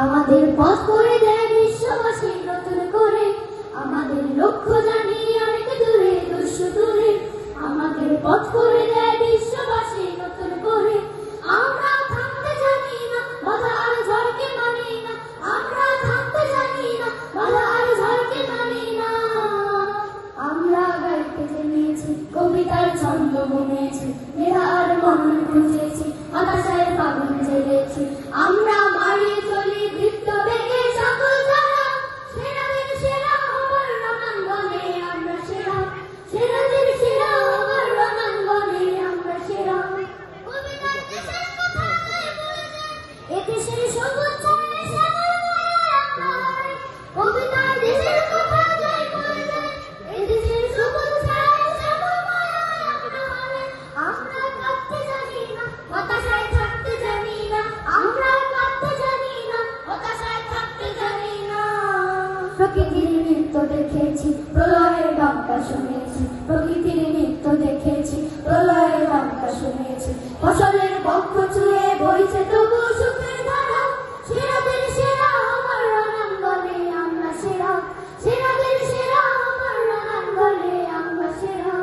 আমাদের পথ করে দেয় বিশ্ববাসী নতুন করে, আমাদের লক্ষ্য জানি অনেক দূরে দুশো দূরে। আমাদের পথ করে দেয় বিশ্ববাসী নতুন করে, আমরা থামতে জানি না, বাধা আর ঝড়কে মানি না। আমরা থামতে জানি না, বাধা আর ঝড়কে মানি না। আমরা গাইতে জেনেছি, কবিতার ছন্দ বুনেছি, মেধা আর মন খুঁজেছি, হতাশায় ফাগুন জেলেছি। আমরা মারিয়ে চলি বৃত্ত বেগে সকল যারা, সেরাদের সেরা হবার রণাঙ্গনে আমরা সেরা, সেরাদের সেরা হবার রণাঙ্গনে আমরা সেরা। কবিতার দেশের কথা বলে যায়, এদেশের সবুজ ছায়া শ্যামল মায়ায় আমরা হারাই। কবিতার দেশের কথা যাই বলে যায়, এদেশের সবুজ ছায়া শ্যামল মায়ায় আমরা হারাই। আমরা কাঁদতে জানি না, হতাশায় থাকতে জানি না। আমরা কাঁদতে জানি না, হতাশায় থাকতে জানি না। প্রকৃতির নৃত্য দেখেছি, প্রলয়ের ডাক্কা শুনেছি। প্রকৃতির নৃত্য দেখেছি, প্রলয়ের ডাক্কা শুনেছি। ফসলের বক্ষ ছুঁয়ে বইছে তবু সুখের ধারা, সেরাদের সেরা আমার রণাঙ্গনে আমরা সেরা, সেরাদের সেরা আমার রণাঙ্গনে আমরা সেরা।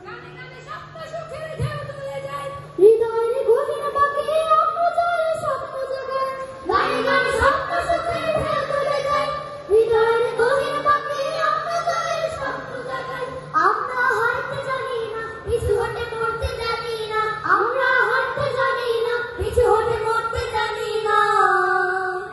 গানে গানে স্বপ্ন সুখের ঢেউ তুলে যায়, হৃদয়ের গভীর বাঁকে আমরা জয়ে স্বপ্ন জাগাই। গানে গানে স্বপ্ন সুখের ঢেউ তুলে যায়, হৃদয়ের গভীর বাঁকে আমরা জয়ে স্বপ্ন জাগাই। আমরা হারতে জানি না, পিছু হটে মরতে জানি না। আমরা হারতে জানি না, পিছু হটে মরতে জানি না।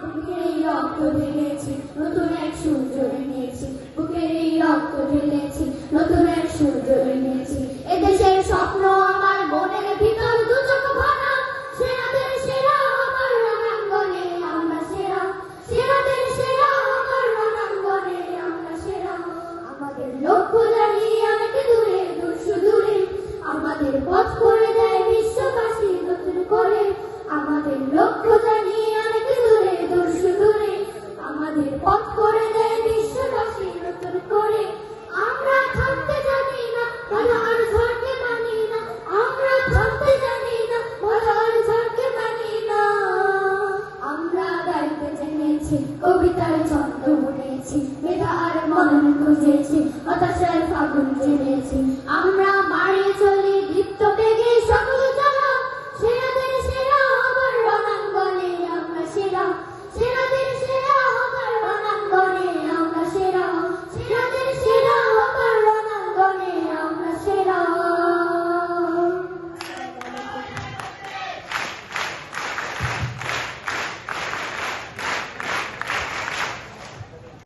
বুকের এই রক্ত ঢেলেছি, নতুন এক সূর্য এনেছি। বুকের এই রক্ত ঢেলেছি, নতুন এক সূর্য এনেছি। এদেশের স্বপ্ন আমার মনের ভিতর দু চোখ ভরা, সেরাদের সেরা আমার রণাঙ্গনে আমরা সেরা, সেরাদের সেরা আমার রণাঙ্গনে আমরা সেরা। আমাদের লক্ষ্য জানি অনেক দূরে দুশো দূরে, আমাদের পথ করে দেয় বিশ্ববাসী নতুন করে। আমাদের লক্ষ্য জানি অনেক দূরে দুশো দূরে, আমাদের পথ করে দেয় বিশ্ববাসী নতুন করে। আমরা থামতে জানি না, বাধা আর ঝড়কে মানি না। আমরা থামতে জানি না, বাধা আর ঝড়কে মানি না। আমরা গাইতে জেনেছি, কবিতার ছন্দ বুনেছি, মেধা আর মনন খুঁজেছি, হতাশায় ফাগুন জেনেছি। আমরা